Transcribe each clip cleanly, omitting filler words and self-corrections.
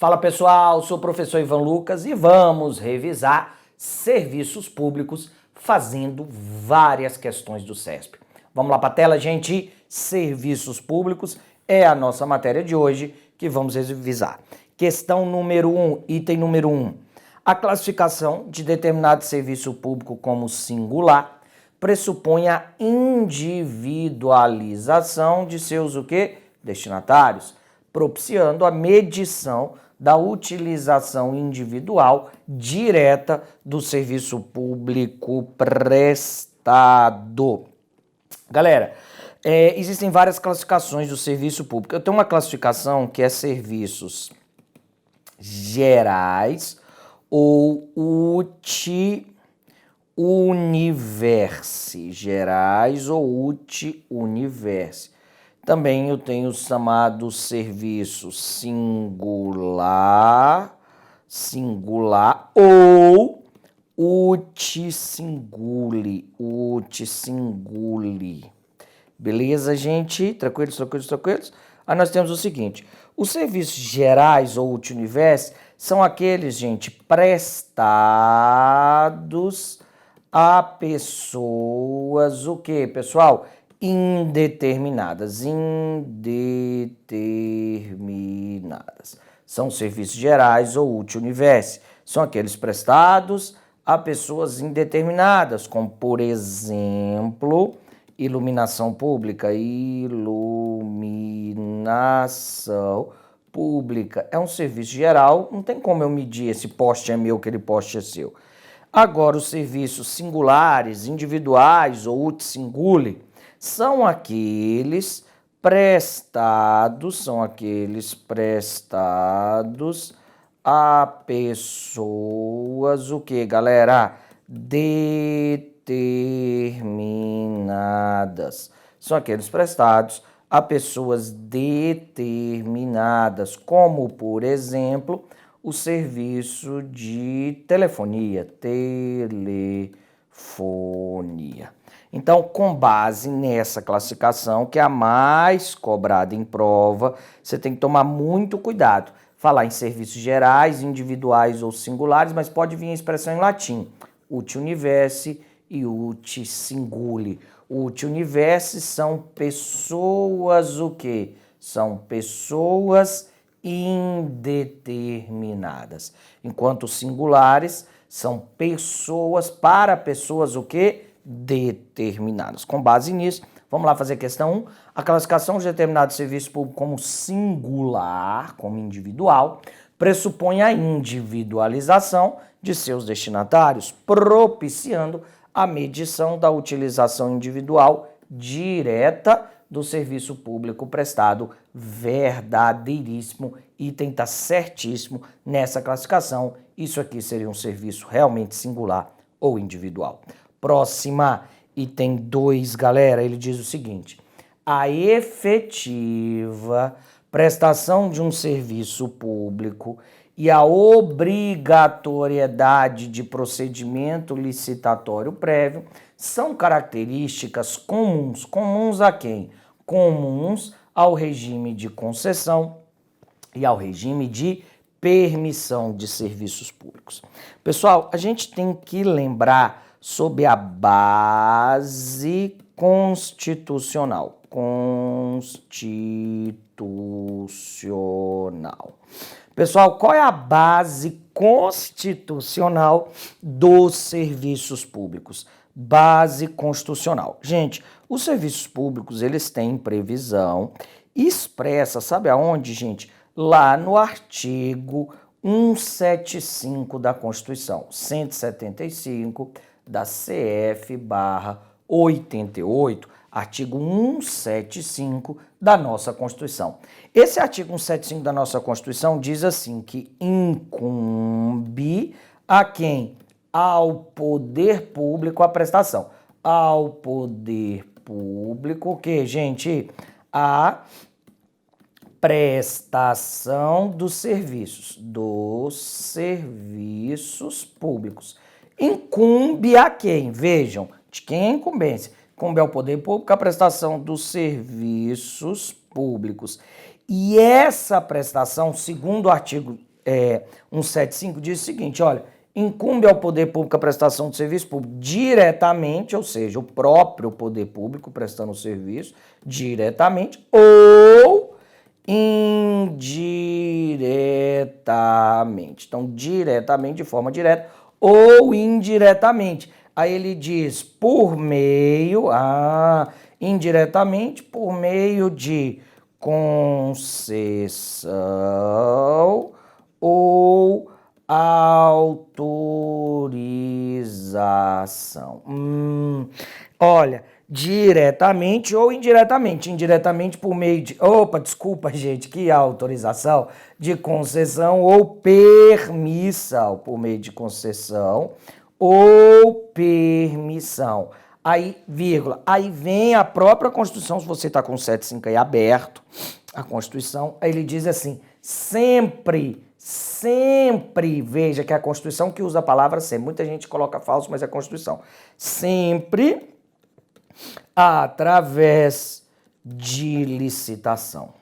Fala pessoal, sou o professor Ivan Lucas e vamos revisar serviços públicos fazendo várias questões do CESP. Vamos lá para a tela, gente. Serviços públicos é a nossa matéria de hoje que vamos revisar. Questão número 1, item número 1. A classificação de determinado serviço público como singular pressupõe a individualização de seus o quê? Destinatários, propiciando a medição da utilização individual direta do serviço público prestado. Galera, existem várias classificações do serviço público. Eu tenho uma classificação que é serviços gerais ou uti-universe. Gerais ou uti-universe. Também eu tenho o chamado serviço singular ou uti-singuli. Beleza, gente? Tranquilos? Aí nós temos o seguinte, os serviços gerais ou uti-universe são aqueles, gente, prestados a pessoas, o quê, pessoal? Indeterminadas. São serviços gerais ou uti-universe. São aqueles prestados a pessoas indeterminadas, como, por exemplo, iluminação pública. Iluminação pública é um serviço geral, não tem como eu medir esse poste é meu, aquele poste é seu. Agora, os serviços singulares, individuais ou uti-singuli, são aqueles prestados a pessoas, o que, galera? Determinadas. São aqueles prestados a pessoas determinadas, como, por exemplo, o serviço de telefonia. Então, com base nessa classificação, que é a mais cobrada em prova, você tem que tomar muito cuidado. Falar em serviços gerais, individuais ou singulares, mas pode vir a expressão em latim. Uti-universe e uti-singuli. Uti-universe são pessoas o quê? São pessoas indeterminadas. Enquanto singulares são pessoas para pessoas o quê? Determinadas. Com base nisso, vamos lá fazer a questão 1. A classificação de determinado serviço público como singular, como individual, pressupõe a individualização de seus destinatários, propiciando a medição da utilização individual direta do serviço público prestado. Verdadeiríssimo, item está certíssimo nessa classificação. Isso aqui seria um serviço realmente singular ou individual. Próxima, item 2, galera, ele diz o seguinte, a efetiva prestação de um serviço público e a obrigatoriedade de procedimento licitatório prévio são características comuns. Comuns a quem? Comuns ao regime de concessão e ao regime de permissão de serviços públicos. Pessoal, a gente tem que lembrar sobre a base constitucional. Pessoal, qual é a base constitucional dos serviços públicos? Base constitucional. Gente, os serviços públicos, eles têm previsão expressa, sabe aonde, gente? Lá no artigo 175 da Constituição, 175 da CF/88, artigo 175 da nossa Constituição. Esse artigo 175 da nossa Constituição diz assim que incumbe a quem? Ao poder público a prestação. Ao poder público o que, gente? A prestação dos serviços públicos. Incumbe a quem? Vejam, de quem é a incumbência? Incumbe ao poder público a prestação dos serviços públicos. E essa prestação, segundo o artigo 175 diz o seguinte, olha, incumbe ao poder público a prestação de serviço público diretamente, ou seja, o próprio poder público prestando o serviço diretamente ou indiretamente. Então, diretamente, de forma direta ou indiretamente. Aí ele diz por meio, indiretamente, por meio de concessão ou autorização. Olha, diretamente ou indiretamente. Indiretamente por meio de... Opa, desculpa, gente, que autorização de concessão ou permissão. Por meio de concessão ou permissão. Aí, vírgula, aí vem a própria Constituição, se você está com o 75 aí aberto, a Constituição, aí ele diz assim, sempre, veja que é a Constituição que usa a palavra sempre, muita gente coloca falso, mas é a Constituição, sempre através de licitação.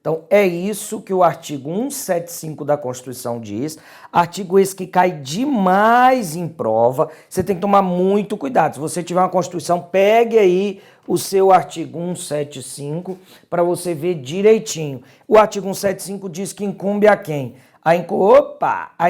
Então, é isso que o artigo 175 da Constituição diz, artigo esse que cai demais em prova, você tem que tomar muito cuidado. Se você tiver uma Constituição, pegue aí o seu artigo 175 para você ver direitinho. O artigo 175 diz que incumbe a quem? A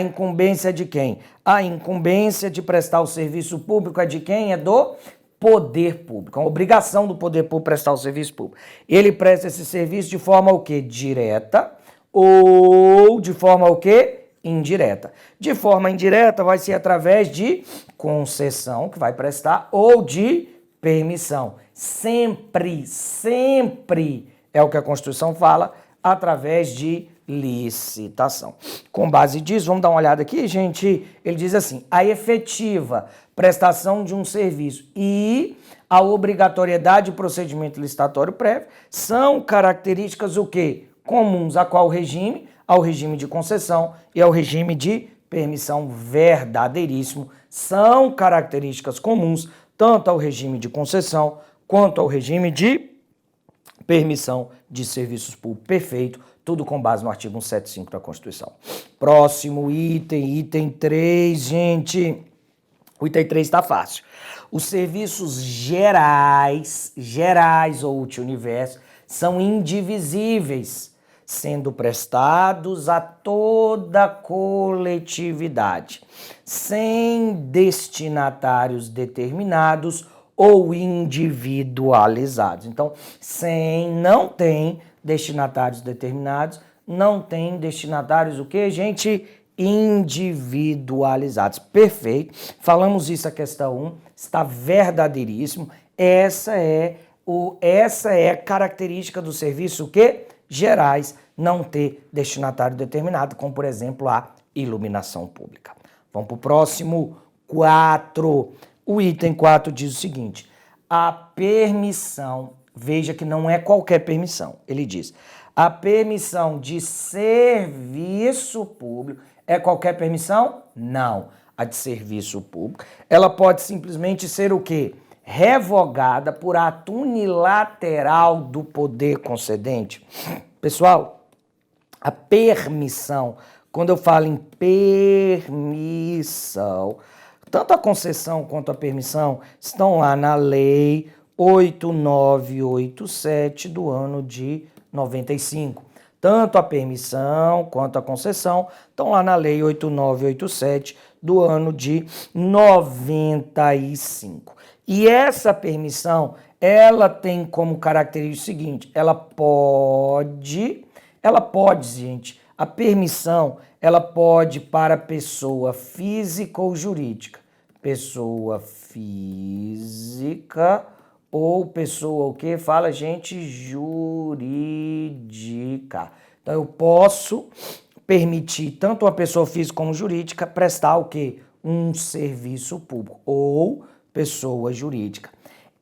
incumbência de quem? A incumbência de prestar o serviço público é de quem? É do poder público, é uma obrigação do poder público prestar o serviço público. Ele presta esse serviço de forma o quê? Direta ou de forma o quê? Indireta. De forma indireta vai ser através de concessão, que vai prestar, ou de permissão. Sempre é o que a Constituição fala, através de licitação. Com base disso, vamos dar uma olhada aqui, gente. Ele diz assim, a efetiva prestação de um serviço e a obrigatoriedade de procedimento licitatório prévio são características o quê? Comuns a qual regime? Ao regime de concessão e ao regime de permissão. Verdadeiríssimo. São características comuns tanto ao regime de concessão quanto ao regime de permissão de serviços públicos. Perfeito. Tudo com base no artigo 175 da Constituição. Próximo item 3, gente. O item 3 está fácil. Os serviços gerais ou multi-universo, são indivisíveis, sendo prestados a toda a coletividade, sem destinatários determinados ou individualizados. Então, não tem destinatários determinados, não tem destinatários o quê, gente? Individualizados. Perfeito. Falamos isso a questão 1, está verdadeiríssimo. Essa é a característica do serviço que gerais, não ter destinatário determinado, como por exemplo a iluminação pública. Vamos para o próximo 4. O item 4 diz o seguinte: a permissão, veja que não é qualquer permissão, ele diz, a permissão de serviço público é qualquer permissão? Não. A de serviço público, ela pode simplesmente ser o quê? Revogada por ato unilateral do poder concedente. Pessoal, a permissão, quando eu falo em permissão, tanto a concessão quanto a permissão estão lá na Lei 8987 do ano de 95. Tanto a permissão quanto a concessão estão lá na Lei 8987 do ano de 95. E essa permissão, ela tem como característica o seguinte, ela pode, gente, a permissão, ela pode para pessoa física ou jurídica. Pessoa física ou pessoa, o que? Fala, gente, jurídica. Então, eu posso permitir tanto uma pessoa física como jurídica prestar o quê? Um serviço público ou pessoa jurídica.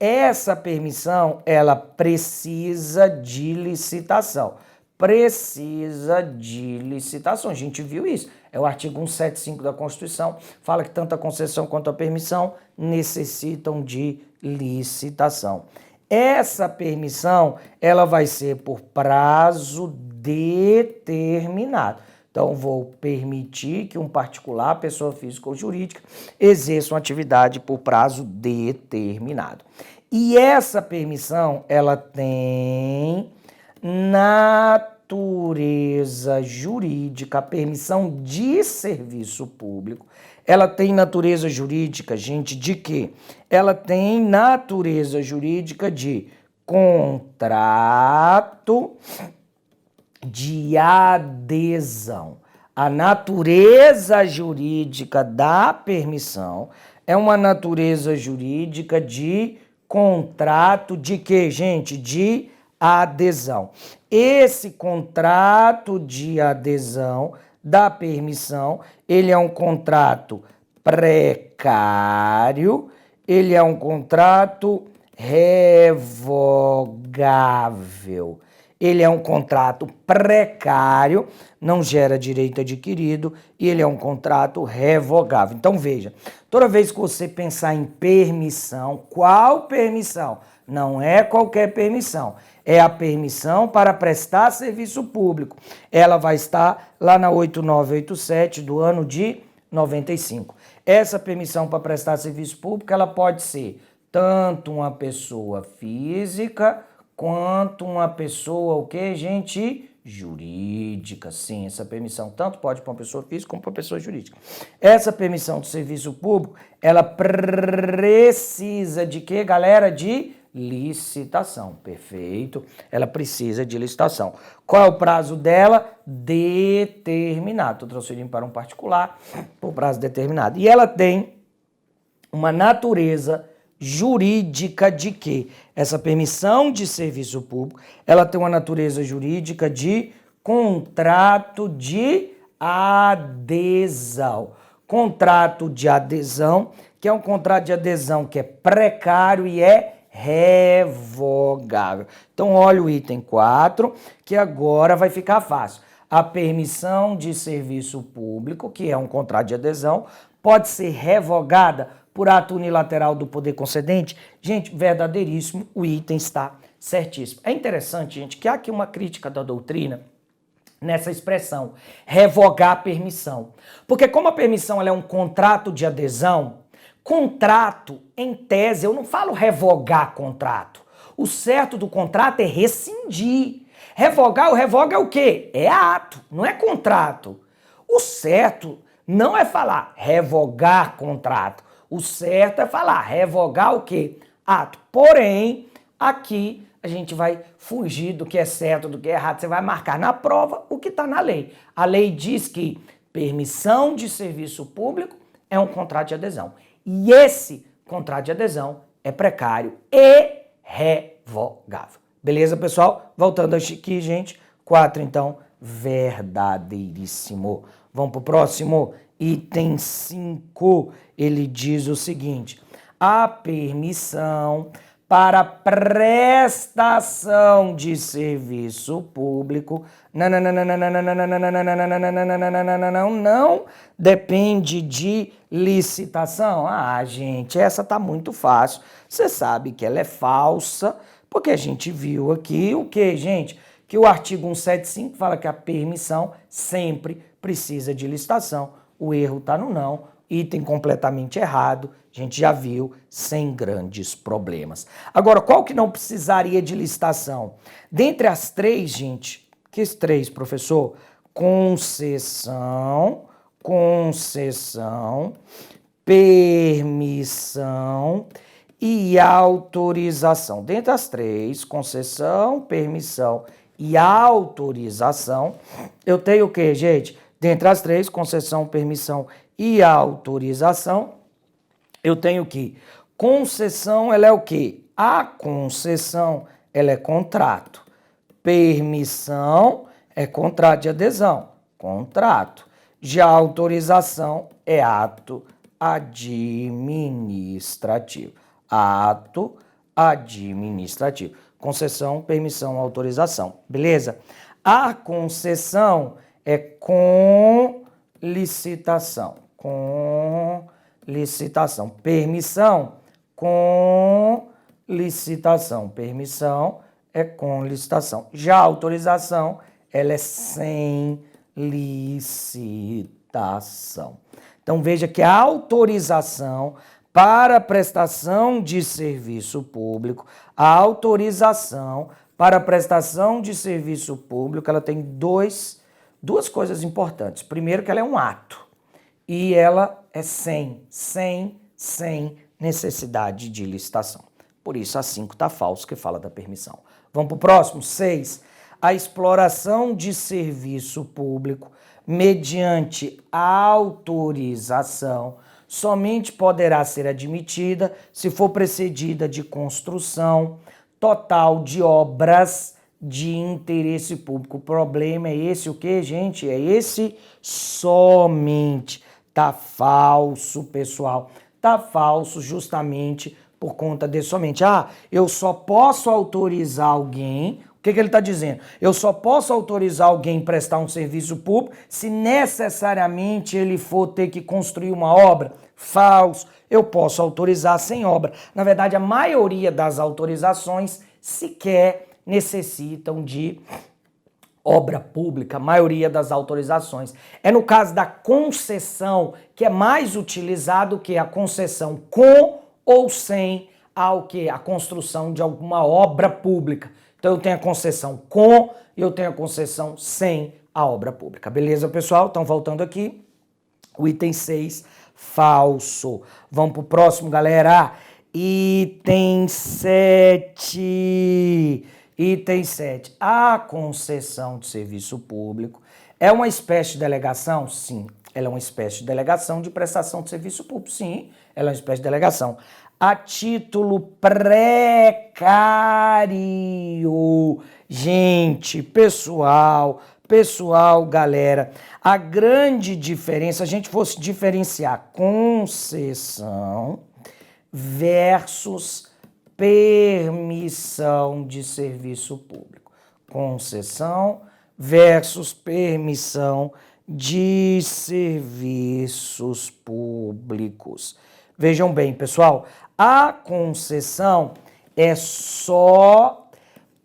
Essa permissão, ela precisa de licitação. Precisa de licitação. A gente viu isso. É o artigo 175 da Constituição. Fala que tanto a concessão quanto a permissão necessitam de licitação. Essa permissão, ela vai ser por prazo determinado. Então, vou permitir que um particular, pessoa física ou jurídica, exerça uma atividade por prazo determinado. E essa permissão, ela tem natureza jurídica, a permissão de serviço público. Ela tem natureza jurídica, gente, de quê? Ela tem natureza jurídica de contrato de adesão. A natureza jurídica da permissão é uma natureza jurídica de contrato de quê, gente? De adesão. Esse contrato de adesão da permissão, ele é um contrato precário, ele é um contrato revogável. Ele é um contrato precário, não gera direito adquirido e ele é um contrato revogável. Então veja, toda vez que você pensar em permissão, qual permissão? Não é qualquer permissão, é a permissão para prestar serviço público. Ela vai estar lá na 8987 do ano de 95. Essa permissão para prestar serviço público, ela pode ser tanto uma pessoa física quanto uma pessoa, o que, gente? Jurídica. Sim, essa permissão tanto pode para uma pessoa física como para uma pessoa jurídica. Essa permissão de serviço público, ela precisa de quê, galera? De licitação. Perfeito. Ela precisa de licitação. Qual é o prazo dela? Determinado. Estou transferindo para um particular por prazo determinado. E ela tem uma natureza jurídica de quê? Essa permissão de serviço público, ela tem uma natureza jurídica de contrato de adesão. Contrato de adesão, que é um contrato de adesão que é precário e é revogável. Então, olha o item 4, que agora vai ficar fácil. A permissão de serviço público, que é um contrato de adesão, pode ser revogada por ato unilateral do poder concedente? Gente, verdadeiríssimo, o item está certíssimo. É interessante, gente, que há aqui uma crítica da doutrina nessa expressão, revogar a permissão. Porque como a permissão ela é um contrato de adesão, contrato, em tese, eu não falo revogar contrato. O certo do contrato é rescindir. Revogar, o revoga é o quê? É ato, não é contrato. O certo não é falar revogar contrato. O certo é falar revogar o quê? Ato. Porém, aqui a gente vai fugir do que é certo, do que é errado. Você vai marcar na prova o que está na lei. A lei diz que permissão de serviço público é um contrato de adesão. E esse contrato de adesão é precário e revogável. Beleza, pessoal? Voltando aqui, gente. 4, então, verdadeiríssimo. Vamos para o próximo. Item 5, ele diz o seguinte: a permissão para prestação de serviço público não depende de licitação. Ah, gente, essa tá muito fácil. Você sabe que ela é falsa, porque a gente viu aqui o que, gente? Que o artigo 175 fala que a permissão sempre precisa de licitação. O erro está no não, item completamente errado, a gente já viu, sem grandes problemas. Agora, qual que não precisaria de licitação? Dentre as três, gente, que três, professor? Concessão, permissão e autorização. Dentre as três, concessão, permissão e autorização, eu tenho o quê, gente? Dentre as três, concessão, permissão e autorização, eu tenho que concessão, ela é o quê? A concessão, ela é contrato. Permissão é contrato de adesão, contrato. Já a autorização é ato administrativo. Ato administrativo. Concessão, permissão, autorização. Beleza? A concessão é com licitação. Com licitação. Permissão, com licitação. Permissão é com licitação. Já a autorização, ela é sem licitação. Então veja que a autorização para prestação de serviço público, ela tem duas coisas importantes. Primeiro que ela é um ato e ela é sem necessidade de licitação. Por isso a 5 está falso, que fala da permissão. Vamos para o próximo, 6. A exploração de serviço público mediante autorização somente poderá ser admitida se for precedida de construção total de obras de interesse público. O problema é esse, o que, gente? É esse somente. Tá falso, pessoal. Tá falso justamente por conta de somente. Eu só posso autorizar alguém. O que ele está dizendo? Eu só posso autorizar alguém a prestar um serviço público se necessariamente ele for ter que construir uma obra. Falso. Eu posso autorizar sem obra. Na verdade, a maioria das autorizações sequer necessitam de obra pública, a maioria das autorizações. É no caso da concessão que é mais utilizado que a concessão com ou sem a construção de alguma obra pública. Então eu tenho a concessão com e eu tenho a concessão sem a obra pública. Beleza, pessoal? Então voltando aqui, o item 6, falso. Vamos para o próximo, galera. Item 7. Item 7. A concessão de serviço público é uma espécie de delegação? Sim. Ela é uma espécie de delegação de prestação de serviço público? Sim. Ela é uma espécie de delegação. A título precário. Gente, pessoal, galera, a grande diferença, se a gente fosse diferenciar concessão versus permissão de serviço público. Concessão versus permissão de serviços públicos. Vejam bem, pessoal, a concessão é só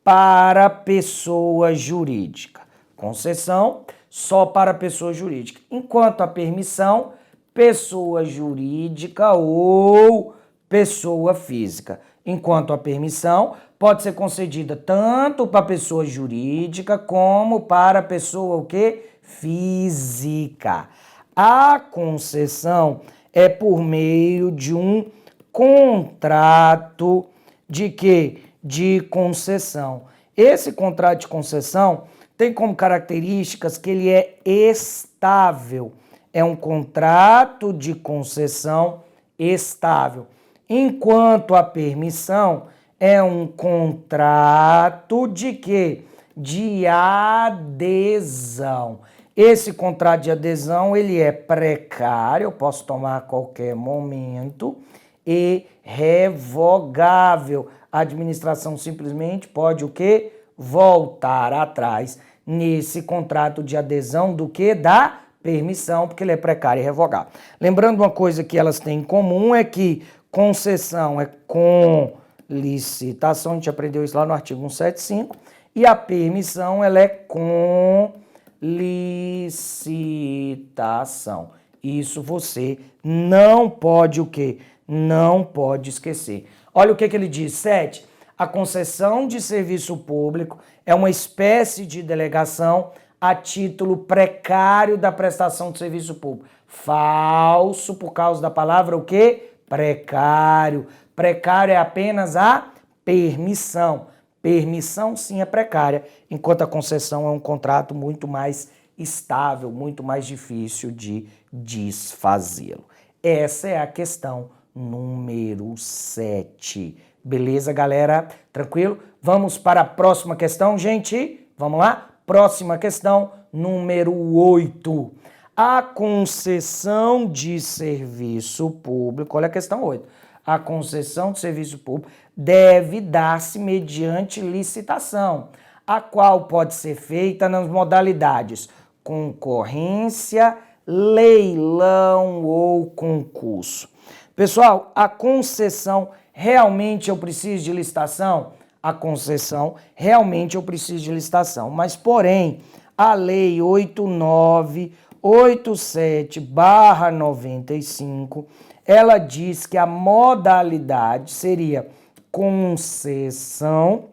para pessoa jurídica. Concessão só para pessoa jurídica. Enquanto a permissão, pessoa jurídica ou pessoa física. Enquanto a permissão pode ser concedida tanto para pessoa jurídica como para pessoa o quê? Física. A concessão é por meio de um contrato de quê? De concessão. Esse contrato de concessão tem como características que ele é estável. É um contrato de concessão estável. Enquanto a permissão é um contrato de quê? De adesão. Esse contrato de adesão, ele é precário, eu posso tomar a qualquer momento, e revogável. A administração simplesmente pode o quê? Voltar atrás nesse contrato de adesão do que? Da permissão, porque ele é precário e revogável. Lembrando uma coisa que elas têm em comum é que concessão é com licitação, a gente aprendeu isso lá no artigo 175, e a permissão ela é com licitação. Isso você não pode o quê? Não pode esquecer. Olha o que ele diz, 7. A concessão de serviço público é uma espécie de delegação a título precário da prestação de serviço público. Falso por causa da palavra o quê? Precário. Precário é apenas a permissão. Permissão sim é precária, enquanto a concessão é um contrato muito mais estável, muito mais difícil de desfazê-lo. Essa é a questão número 7. Beleza, galera? Tranquilo? Vamos para a próxima questão, gente? Vamos lá? Próxima questão, número 8. A concessão de serviço público, olha a questão 8. A concessão de serviço público deve dar-se mediante licitação, a qual pode ser feita nas modalidades concorrência, leilão ou concurso. Pessoal, a concessão, realmente eu preciso de licitação? A concessão, realmente eu preciso de licitação. Mas, porém, a Lei 8987/95, ela diz que a modalidade seria concessão,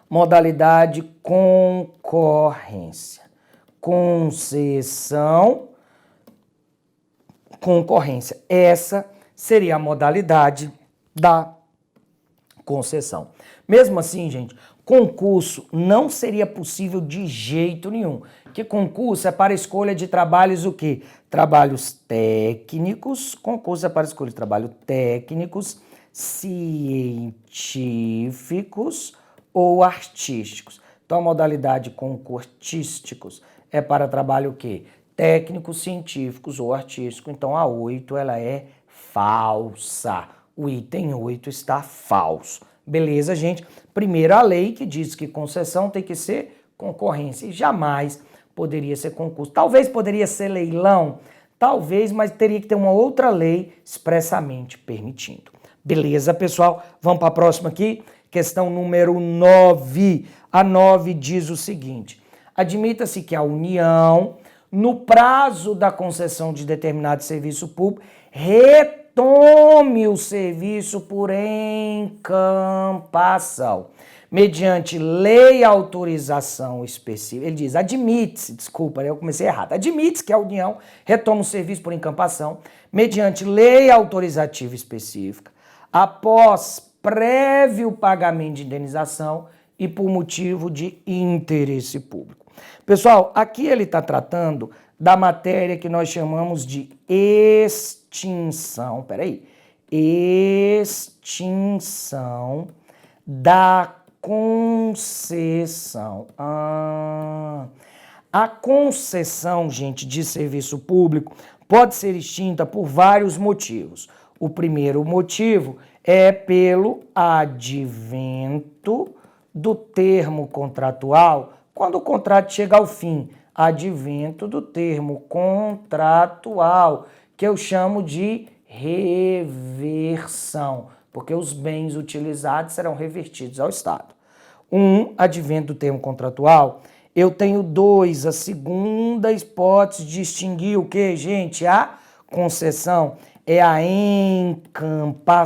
modalidade concorrência. Concessão, concorrência. Essa seria a modalidade da concessão. Mesmo assim, gente, concurso não seria possível de jeito nenhum. Que concurso é para escolha de trabalhos o quê? Trabalhos técnicos, concurso é para escolha de trabalhos técnicos, científicos ou artísticos. Então, a modalidade concurtísticos é para trabalho o quê? Técnicos, científicos ou artísticos. Então, a 8 ela é falsa. O item 8 está falso. Beleza, gente? Primeiro, a lei que diz que concessão tem que ser concorrência e jamais poderia ser concurso. Talvez poderia ser leilão, talvez, mas teria que ter uma outra lei expressamente permitindo. Beleza, pessoal? Vamos para a próxima aqui. Questão número 9. A 9 diz o seguinte: admita-se que a União, no prazo da concessão de determinado serviço público, retome o serviço por encampação, mediante lei autorização específica. Ele diz, admite-se, desculpa, eu comecei errado, admite-se que a União retoma o serviço por encampação, mediante lei autorizativa específica, após prévio pagamento de indenização e por motivo de interesse público. Pessoal, aqui ele está tratando da matéria que nós chamamos de extinção, extinção da concessão. A concessão, gente, de serviço público pode ser extinta por vários motivos. O primeiro motivo é pelo advento do termo contratual, quando o contrato chega ao fim. Advento do termo contratual, que eu chamo de reversão, porque os bens utilizados serão revertidos ao Estado. Advento do termo contratual, eu tenho 2, a segunda hipótese de extinguir o que, gente? A concessão é a encampação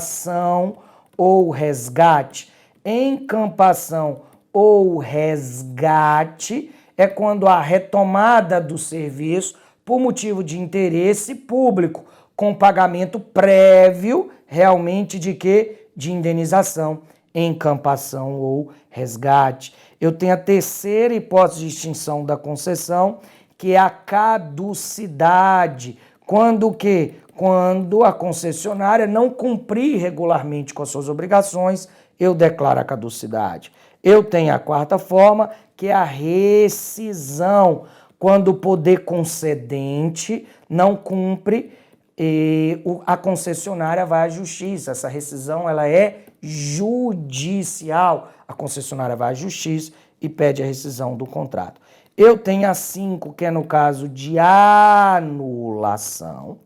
ou resgate. Encampação ou resgate é quando a retomada do serviço por motivo de interesse público, com pagamento prévio, realmente de quê? De indenização, encampação ou resgate. Eu tenho a terceira hipótese de extinção da concessão, que é a caducidade. Quando o quê? Quando a concessionária não cumprir regularmente com as suas obrigações, eu declaro a caducidade. Eu tenho a quarta forma, que é a rescisão, quando o poder concedente não cumpre, a concessionária vai à justiça. Essa rescisão ela é judicial. A concessionária vai à justiça e pede a rescisão do contrato. Eu tenho a 5, que é no caso de anulação.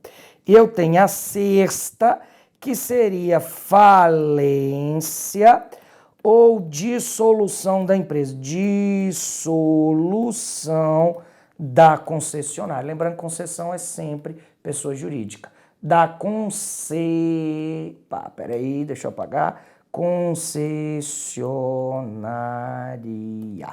Eu tenho a sexta, que seria falência ou dissolução da empresa. Dissolução da concessionária. Lembrando que concessão é sempre pessoa jurídica. Deixa eu apagar. Concessionária.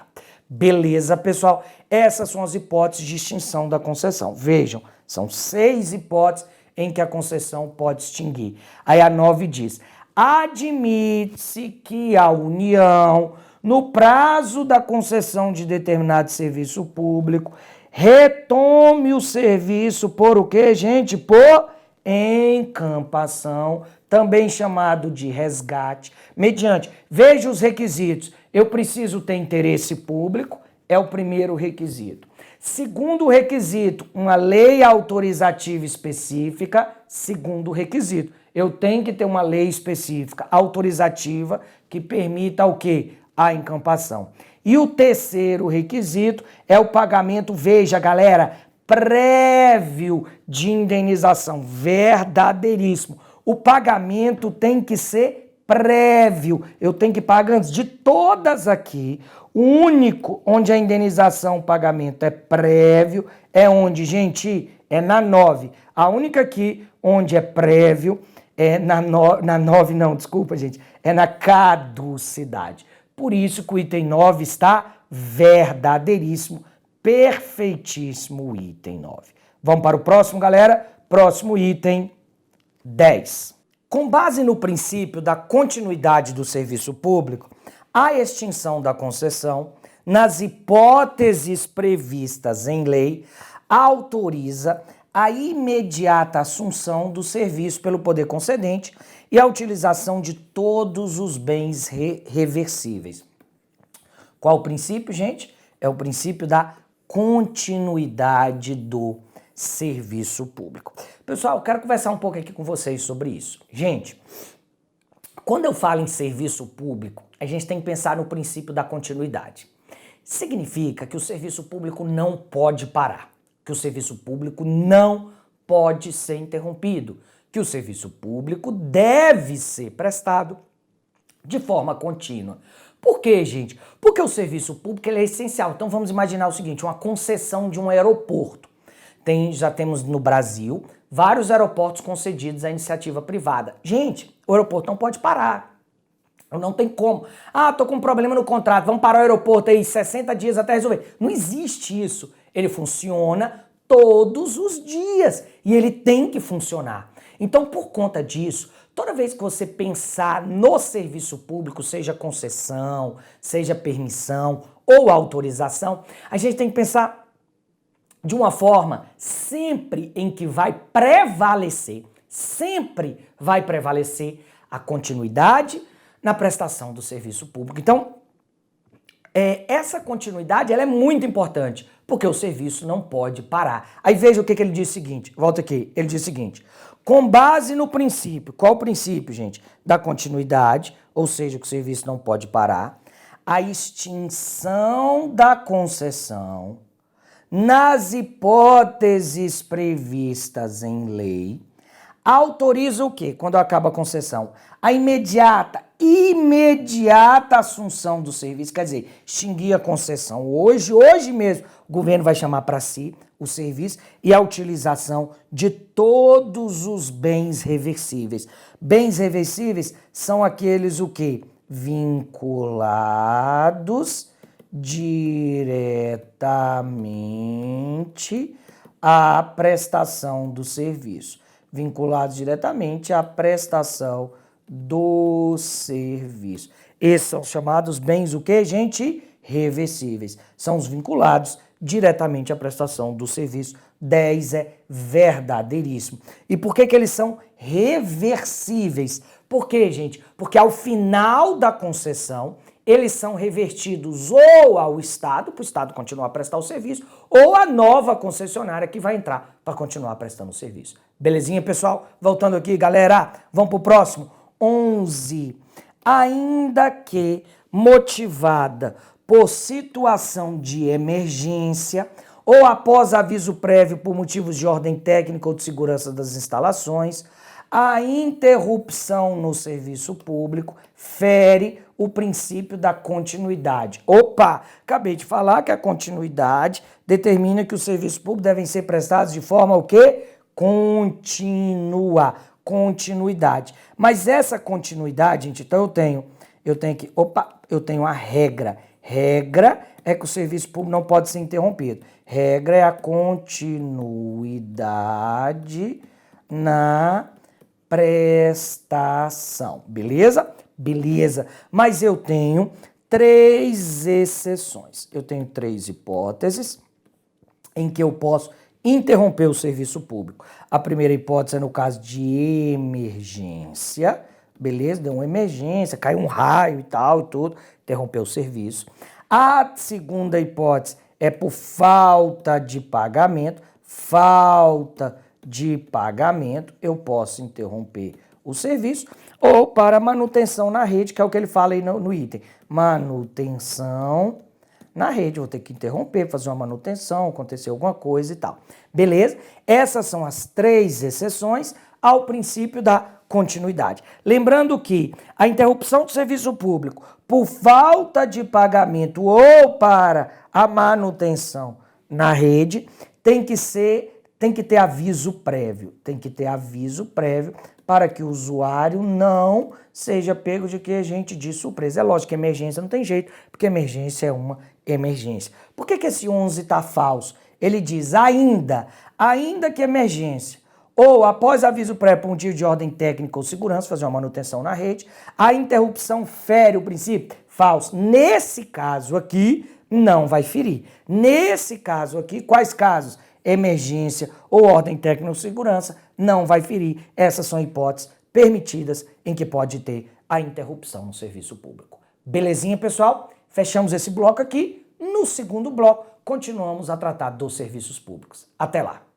Beleza, pessoal? Essas são as hipóteses de extinção da concessão. Vejam, são 6 hipóteses em que a concessão pode extinguir. Aí a 9 diz: admite-se que a União, no prazo da concessão de determinado serviço público, retome o serviço por o quê, gente? Por encampação, também chamado de resgate, mediante, veja os requisitos. Eu preciso ter interesse público, é o primeiro requisito. Segundo requisito, uma lei autorizativa específica. Segundo requisito, eu tenho que ter uma lei específica autorizativa que permita o quê? A encampação. E o terceiro requisito é o pagamento, veja, galera, prévio de indenização. Verdadeiríssimo. O pagamento tem que ser prévio. Eu tenho que pagar antes de todas aqui. O único onde a indenização, o pagamento é prévio, é onde, gente, é na 9. A única aqui onde é prévio é na 9, não, desculpa, gente, é na caducidade. Por isso que o item 9 está verdadeiríssimo, perfeitíssimo o item 9. Vamos para o próximo, galera? Próximo item 10. Com base no princípio da continuidade do serviço público, a extinção da concessão, nas hipóteses previstas em lei, autoriza a imediata assunção do serviço pelo poder concedente e a utilização de todos os bens reversíveis. Qual o princípio, gente? É o princípio da continuidade do serviço público. Pessoal, eu quero conversar um pouco aqui com vocês sobre isso. Gente, quando eu falo em serviço público, a gente tem que pensar no princípio da continuidade. Significa que o serviço público não pode parar, que o serviço público não pode ser interrompido, que o serviço público deve ser prestado de forma contínua. Por quê, gente? Porque o serviço público ele é essencial. Então vamos imaginar o seguinte, uma concessão de um aeroporto. Já temos no Brasil vários aeroportos concedidos à iniciativa privada. Gente, o aeroporto não pode parar. Não tem como. Ah, tô com um problema no contrato, vamos parar o aeroporto aí 60 dias até resolver. Não existe isso. Ele funciona todos os dias e ele tem que funcionar. Então, por conta disso, toda vez que você pensar no serviço público, seja concessão, seja permissão ou autorização, a gente tem que pensar de uma forma sempre em que sempre vai prevalecer a continuidade na prestação do serviço público. Então, essa continuidade ela é muito importante, porque o serviço não pode parar. Aí veja o que ele diz o seguinte, volta aqui, ele diz o seguinte, com base no princípio, qual o princípio, gente? Da continuidade, ou seja, que o serviço não pode parar, a extinção da concessão, nas hipóteses previstas em lei, autoriza o quê? Quando acaba a concessão? A imediata assunção do serviço, quer dizer, extinguir a concessão hoje mesmo, o governo vai chamar para si o serviço e a utilização de todos os bens reversíveis. Bens reversíveis são aqueles o quê? Vinculados diretamente à prestação do serviço. Vinculados diretamente à prestação do serviço. Esses são chamados bens o quê, gente? Reversíveis. São os vinculados diretamente à prestação do serviço. 10 é verdadeiríssimo. E por que eles são reversíveis? Por quê, gente? Porque ao final da concessão, eles são revertidos ou ao Estado, para o Estado continuar a prestar o serviço, ou a nova concessionária que vai entrar para continuar prestando o serviço. Belezinha, pessoal? Voltando aqui, galera, vamos para o próximo. 11. Ainda que motivada por situação de emergência ou após aviso prévio por motivos de ordem técnica ou de segurança das instalações, a interrupção no serviço público fere o princípio da continuidade. Opa, acabei de falar que a continuidade determina que os serviços públicos devem ser prestados de forma o quê? Contínua, continuidade. Mas essa continuidade, gente, então eu tenho a regra. Regra é que o serviço público não pode ser interrompido. Regra é a continuidade na prestação, beleza? Beleza, mas eu tenho 3 exceções. Eu tenho 3 hipóteses em que eu posso interromper o serviço público. A primeira hipótese é no caso de emergência, beleza? Deu uma emergência, caiu um raio e tal e tudo, interrompeu o serviço. A segunda hipótese é por falta de pagamento. Eu posso interromper o serviço, ou para manutenção na rede, que é o que ele fala aí no item. Manutenção na rede, eu vou ter que interromper, fazer uma manutenção, acontecer alguma coisa e tal. Beleza? Essas são as 3 exceções ao princípio da continuidade. Lembrando que a interrupção do serviço público por falta de pagamento ou para a manutenção na rede tem que ter aviso prévio. Tem que ter aviso prévio para que o usuário não seja pego de que a gente de surpresa. É lógico que emergência não tem jeito, porque emergência é uma emergência. Por que esse 11 está falso? Ele diz ainda que emergência, ou após aviso prévio por motivo de ordem técnica ou segurança, fazer uma manutenção na rede, a interrupção fere o princípio? Falso. Nesse caso aqui, não vai ferir. Nesse caso aqui, quais casos? Emergência ou ordem técnica ou segurança, não vai ferir. Essas são hipóteses permitidas em que pode ter a interrupção no serviço público. Belezinha, pessoal? Fechamos esse bloco aqui. No segundo bloco, continuamos a tratar dos serviços públicos. Até lá!